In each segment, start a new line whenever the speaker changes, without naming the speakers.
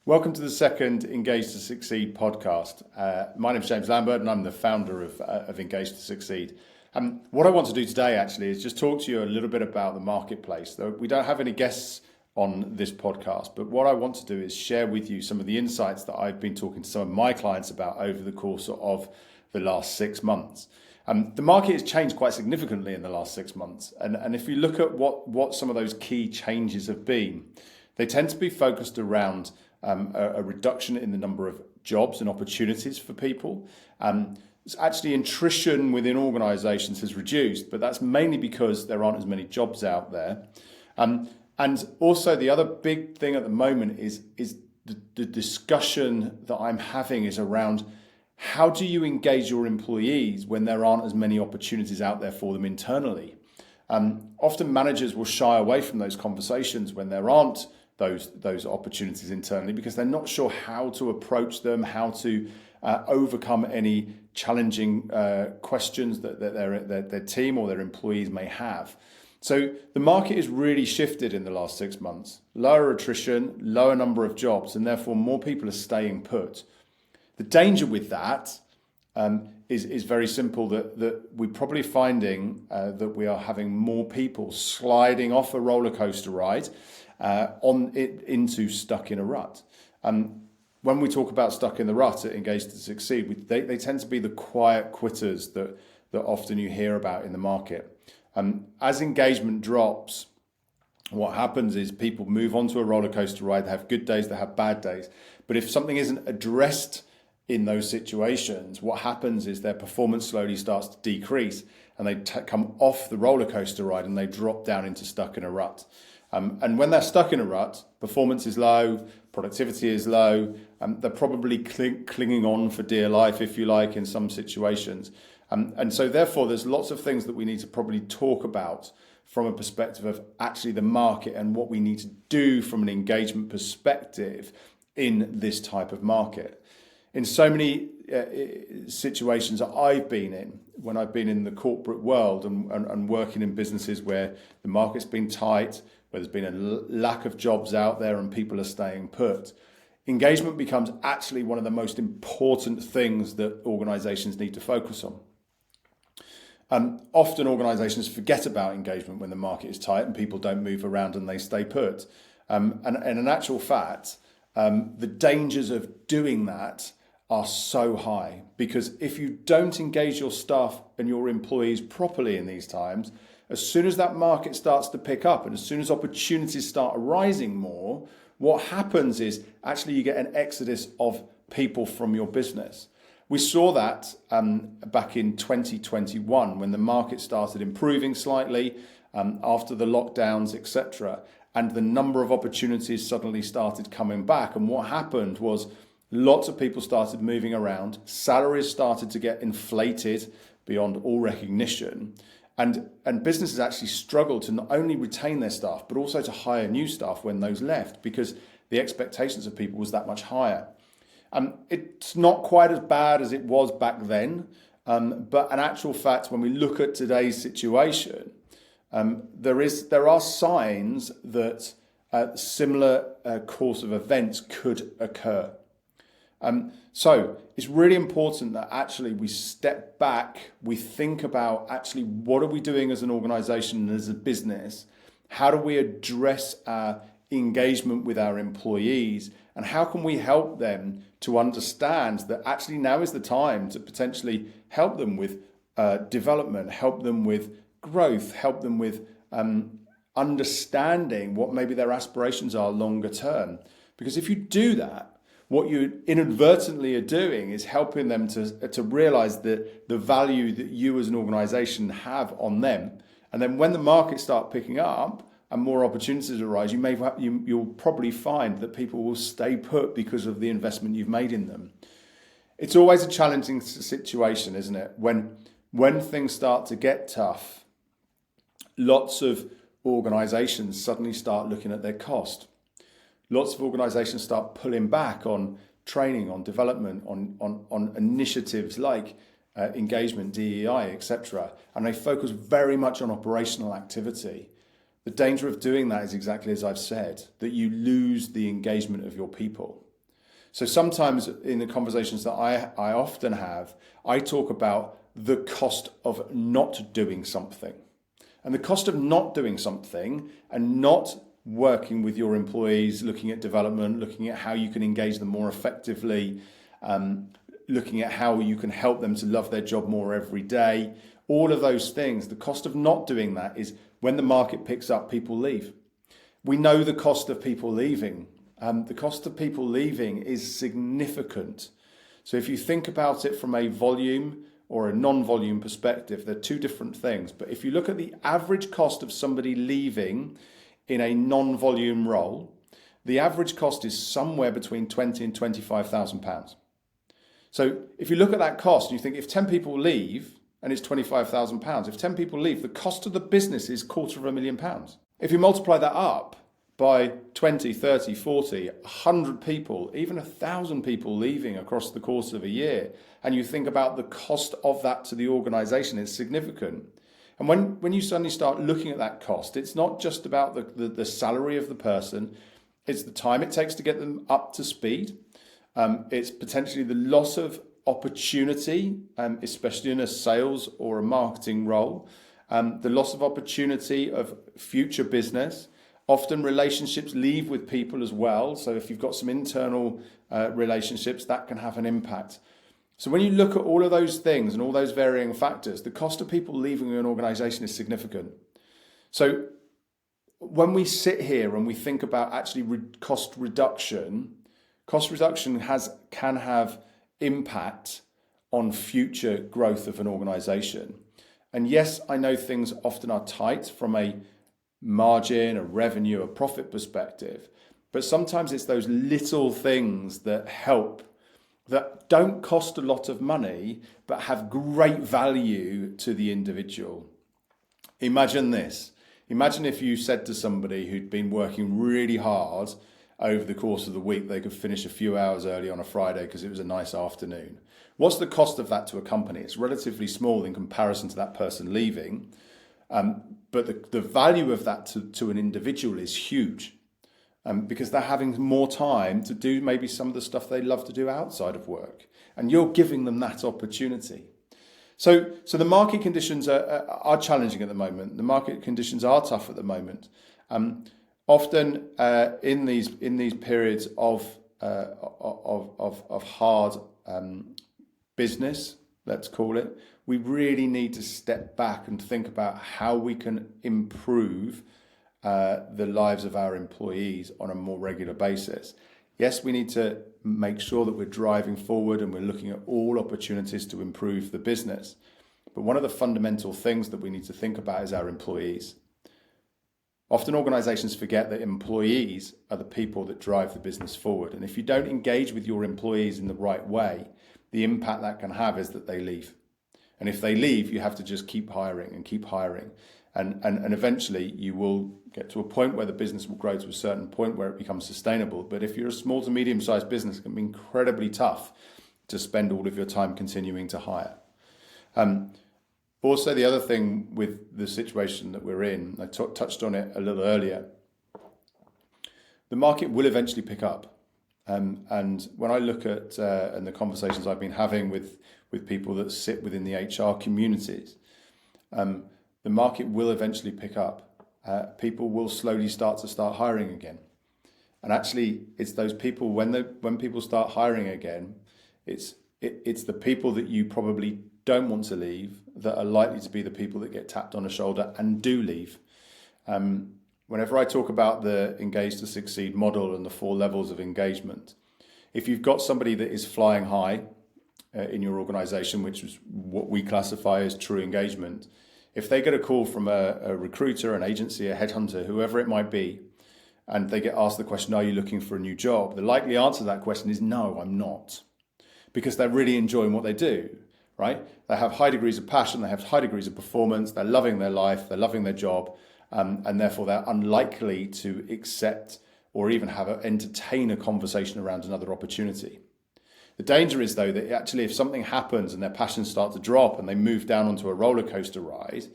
Welcome to the second Engage to Succeed podcast. My name is James Lambert and I'm the founder of Engage to Succeed. What I want to do today actually is just talk to you a little bit about the marketplace. Though we don't have any guests on this podcast, but what I want to do is share with you some of the insights that I've been talking to some of my clients about over the course of the last 6 months. The market has changed quite significantly in the last 6 months. And if you look at what some of those key changes have been, they tend to be focused around a reduction in the number of jobs and opportunities for people. Actually, attrition within organisations has reduced, but that's mainly because there aren't as many jobs out there. And also the other big thing at the moment is the discussion that I'm having is around how do you engage your employees when there aren't as many opportunities out there for them internally? Often managers will shy away from those conversations when there aren't those opportunities internally because they're not sure how to approach them, how to overcome any challenging questions that their team or their employees may have. So the market has really shifted in the last 6 months. Lower attrition, lower number of jobs, and therefore more people are staying put. The danger with that is very simple, that we're probably finding that we are having more people sliding off a roller coaster ride into stuck in a rut. When we talk about stuck in the rut at Engage to Succeed, they tend to be the quiet quitters that often you hear about in the market. As engagement drops, what happens is people move onto a roller coaster ride. They have good days, they have bad days. But if something isn't addressed in those situations, what happens is their performance slowly starts to decrease and they come off the roller coaster ride and they drop down into stuck in a rut. And when they're stuck in a rut, performance is low, productivity is low, they're probably clinging on for dear life, if you like, in some situations. And so therefore, there's lots of things that we need to probably talk about from a perspective of actually the market and what we need to do from an engagement perspective in this type of market. In so many situations that I've been in, when I've been in the corporate world and working in businesses where the market's been tight, where there's been a lack of jobs out there and people are staying put, engagement becomes actually one of the most important things that organisations need to focus on. Often organisations forget about engagement when the market is tight and people don't move around and they stay put. And in actual fact, the dangers of doing that are so high, because if you don't engage your staff and your employees properly in these times, as soon as that market starts to pick up and as soon as opportunities start arising more, what happens is actually you get an exodus of people from your business. We saw that back in 2021 when the market started improving slightly after the lockdowns, etc. And the number of opportunities suddenly started coming back. And what happened was lots of people started moving around. Salaries started to get inflated beyond all recognition. And businesses actually struggled to not only retain their staff, but also to hire new staff when those left, because the expectations of people was that much higher. It's not quite as bad as it was back then, but in actual fact, when we look at today's situation, there are signs that a similar course of events could occur. So it's really important that actually we step back, we think about actually what are we doing as an organisation and as a business, how do we address our engagement with our employees, and how can we help them to understand that actually now is the time to potentially help them with development, help them with growth, help them with understanding what maybe their aspirations are longer term. Because if you do that, what you inadvertently are doing is helping them to realise the value that you as an organisation have on them. And then when the markets start picking up and more opportunities arise, you'll probably find that people will stay put because of the investment you've made in them. It's always a challenging situation, isn't it? When things start to get tough, lots of organisations suddenly start looking at their cost. Lots of organisations start pulling back on training, on development, on initiatives like engagement, DEI, etc. And they focus very much on operational activity. The danger of doing that is exactly as I've said, that you lose the engagement of your people. So sometimes in the conversations that I often have, I talk about the cost of not doing something. And the cost of not doing something and not working with your employees, looking at development, looking at how you can engage them more effectively, looking at how you can help them to love their job more every day, all of those things. The cost of not doing that is when the market picks up, people leave. We know the cost of people leaving. The cost of people leaving is significant. So if you think about it from a volume or a non-volume perspective, they're two different things. But if you look at the average cost of somebody leaving in a non-volume role, the average cost is somewhere between £20,000 and £25,000. So if you look at that cost and you think if 10 people leave and it's £25,000, if 10 people leave, the cost of the business is £250,000. If you multiply that up by 20, 30, 40, 100 people, even 1,000 people leaving across the course of a year, and you think about the cost of that to the organisation, it's significant. And when you suddenly start looking at that cost, it's not just about the salary of the person, it's the time it takes to get them up to speed. It's potentially the loss of opportunity, especially in a sales or a marketing role, the loss of opportunity of future business. Often relationships leave with people as well. So if you've got some internal relationships, that can have an impact. So when you look at all of those things and all those varying factors, the cost of people leaving an organization is significant. So when we sit here and we think about actually cost reduction can have impact on future growth of an organization. And yes, I know things often are tight from a margin, a revenue, a profit perspective, but sometimes it's those little things that help, that don't cost a lot of money, but have great value to the individual. Imagine this. Imagine if you said to somebody who'd been working really hard over the course of the week, they could finish a few hours early on a Friday because it was a nice afternoon. What's the cost of that to a company? It's relatively small in comparison to that person leaving. But the value of that to an individual is huge, because they're having more time to do maybe some of the stuff they love to do outside of work, and you're giving them that opportunity. So the market conditions are challenging at the moment. The market conditions are tough at the moment. Often in these periods of hard business, let's call it, we really need to step back and think about how we can improve the lives of our employees on a more regular basis. Yes, we need to make sure that we're driving forward and we're looking at all opportunities to improve the business. But one of the fundamental things that we need to think about is our employees. Often organizations forget that employees are the people that drive the business forward. And if you don't engage with your employees in the right way, the impact that can have is that they leave. And if they leave, you have to just keep hiring and keep hiring. And eventually you will get to a point where the business will grow to a certain point where it becomes sustainable. But if you're a small to medium-sized business, it can be incredibly tough to spend all of your time continuing to hire. Also, the other thing with the situation that we're in, I touched on it a little earlier, the market will eventually pick up. And when I look at and the conversations I've been having with people that sit within the HR communities, the market will eventually pick up. People will slowly start hiring again. And actually, it's those people, when people start hiring again, it's the people that you probably don't want to leave that are likely to be the people that get tapped on the shoulder and do leave. Whenever I talk about the Engage to Succeed model and the 4 levels of engagement, if you've got somebody that is flying high in your organization, which is what we classify as true engagement, if they get a call from a recruiter, an agency, a headhunter, whoever it might be, and they get asked the question, are you looking for a new job? The likely answer to that question is no, I'm not. Because they're really enjoying what they do, right? They have high degrees of passion, they have high degrees of performance, they're loving their life, they're loving their job, and therefore they're unlikely to accept or even entertain a conversation around another opportunity. The danger is, though, that actually if something happens and their passions start to drop and they move down onto a roller coaster ride,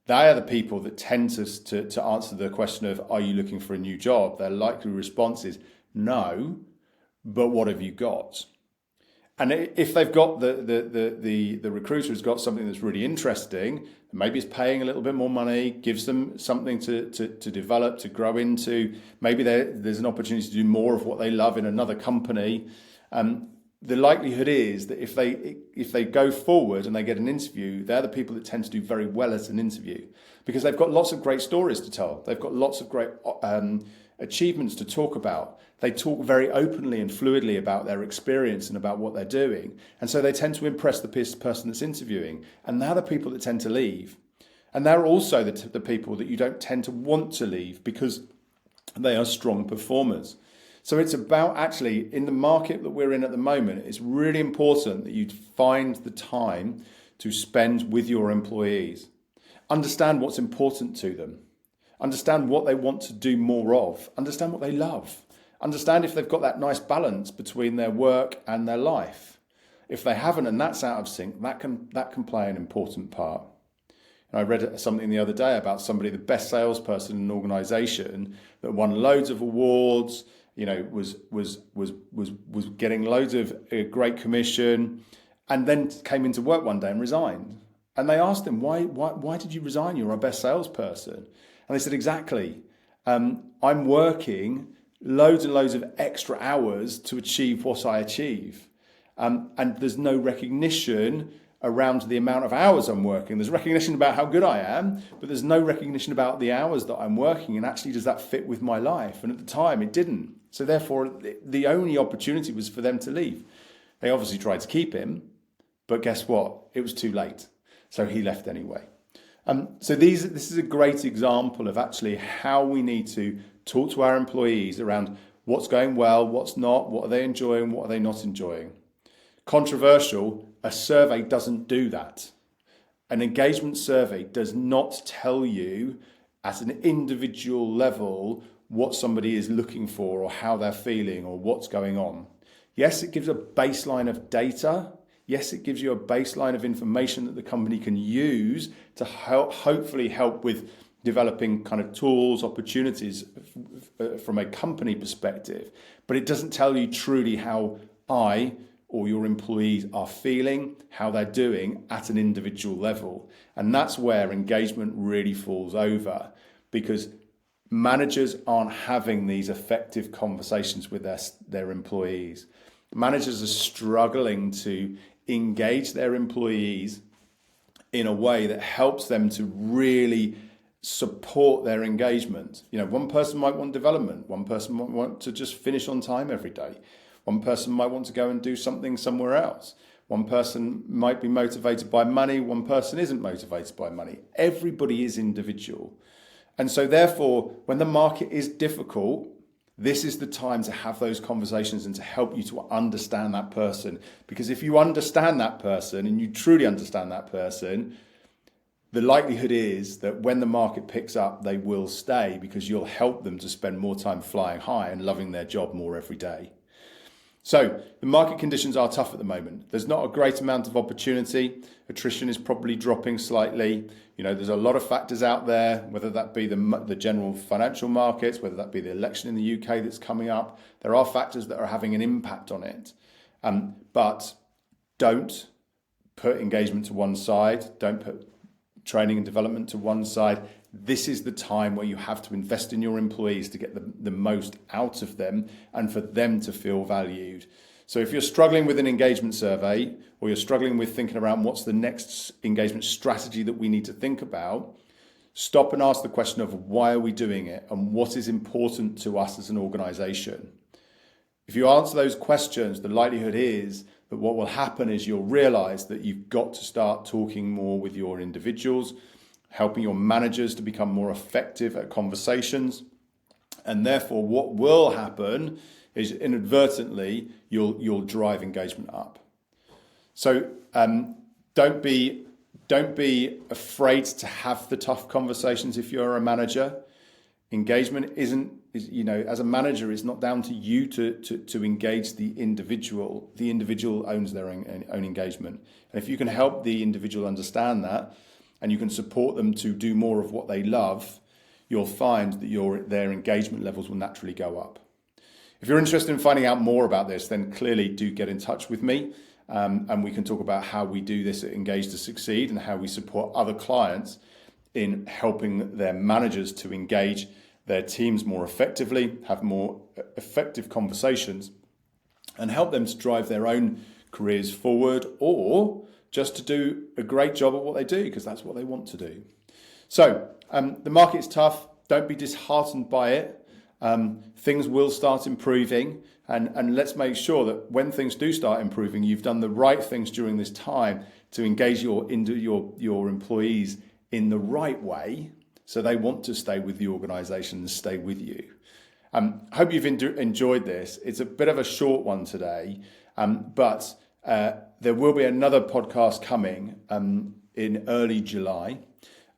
they are the people that tend to answer the question of, are you looking for a new job? Their likely response is no, but what have you got? And if they've got the recruiter has got something that's really interesting, maybe it's paying a little bit more money, gives them something to develop, to grow into. Maybe there's an opportunity to do more of what they love in another company. The likelihood is that if they go forward and they get an interview, they're the people that tend to do very well at an interview because they've got lots of great stories to tell. They've got lots of great achievements to talk about. They talk very openly and fluidly about their experience and about what they're doing. And so they tend to impress the person that's interviewing. And they're the people that tend to leave. And they're also the people that you don't tend to want to leave because they are strong performers. So it's about actually, in the market that we're in at the moment, it's really important that you find the time to spend with your employees. Understand what's important to them. Understand what they want to do more of. Understand what they love. Understand if they've got that nice balance between their work and their life. If they haven't and that's out of sync, that can play an important part. And I read something the other day about somebody, the best salesperson in an organisation that won loads of awards, was getting loads of great commission, and then came into work one day and resigned. And they asked him, why did you resign? You're our best salesperson. And they said, exactly. I'm working loads and loads of extra hours to achieve what I achieve. And there's no recognition around the amount of hours I'm working. There's recognition about how good I am, but there's no recognition about the hours that I'm working and actually does that fit with my life? And at the time it didn't. So therefore the only opportunity was for them to leave. They obviously tried to keep him, but guess what? It was too late. So he left anyway. So this is a great example of actually how we need to talk to our employees around what's going well, what's not, what are they enjoying, what are they not enjoying. Controversial, a survey doesn't do that. An engagement survey does not tell you at an individual level what somebody is looking for or how they're feeling or what's going on. Yes, it gives a baseline of data. Yes, it gives you a baseline of information that the company can use to hopefully help with developing kind of tools, opportunities from a company perspective. But it doesn't tell you truly how I or your employees are feeling, how they're doing at an individual level. And that's where engagement really falls over, because managers aren't having these effective conversations with their employees. Managers are struggling to engage their employees in a way that helps them to really support their engagement. One person might want development. One person might want to just finish on time every day. One person might want to go and do something somewhere else. One person might be motivated by money. One person isn't motivated by money. Everybody is individual. And so therefore, when the market is difficult, this is the time to have those conversations and to help you to understand that person. Because if you understand that person and you truly understand that person, the likelihood is that when the market picks up, they will stay because you'll help them to spend more time flying high and loving their job more every day. So the market conditions are tough at the moment. There's not a great amount of opportunity. Attrition is probably dropping slightly. There's a lot of factors out there, whether that be the general financial markets, whether that be the election in the UK that's coming up. There are factors that are having an impact on it. But don't put engagement to one side. Don't put training and development to one side. This is the time where you have to invest in your employees to get the most out of them and for them to feel valued. So if you're struggling with an engagement survey, or you're struggling with thinking around what's the next engagement strategy that we need to think about, stop and ask the question of why are we doing it and what is important to us as an organisation. If you answer those questions, the likelihood is that what will happen is you'll realise that you've got to start talking more with your individuals, helping your managers to become more effective at conversations. And therefore, what will happen is inadvertently, you'll drive engagement up. So don't be afraid to have the tough conversations if you're a manager. Engagement isn't, as a manager, it's not down to you to engage the individual. The individual owns their own engagement. And if you can help the individual understand that, and you can support them to do more of what they love, you'll find that their engagement levels will naturally go up. If you're interested in finding out more about this, then clearly do get in touch with me, and we can talk about how we do this at Engage to Succeed and how we support other clients in helping their managers to engage their teams more effectively, have more effective conversations, and help them to drive their own careers forward, or just to do a great job at what they do because that's what they want to do. So the market's tough. Don't be disheartened by it. Things will start improving, and let's make sure that when things do start improving, you've done the right things during this time to engage your employees in the right way, so they want to stay with the organisation and stay with you. I hope you've enjoyed this. It's a bit of a short one today, but there will be another podcast coming in early July,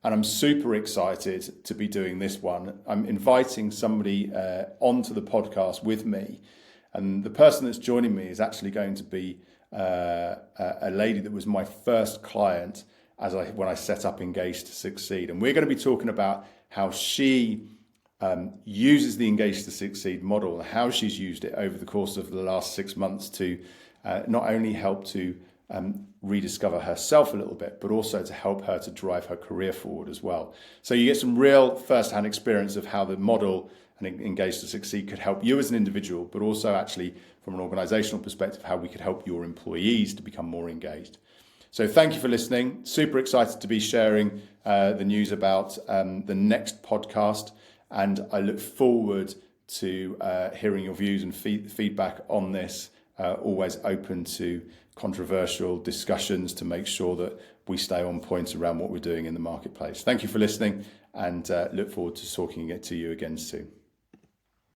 and I'm super excited to be doing this one. I'm inviting somebody onto the podcast with me, and the person that's joining me is actually going to be a lady that was my first client when I set up Engage to Succeed. And we're going to be talking about how she uses the Engage to Succeed model and how she's used it over the course of the last 6 months to not only help to rediscover herself a little bit, but also to help her to drive her career forward as well. So you get some real first-hand experience of how the model and Engage to Succeed could help you as an individual, but also actually from an organizational perspective, how we could help your employees to become more engaged. So thank you for listening. Super excited to be sharing the news about the next podcast, and I look forward to hearing your views and feedback on this. Always open to controversial discussions to make sure that we stay on point around what we're doing in the marketplace. Thank you for listening, and look forward to talking to you again soon.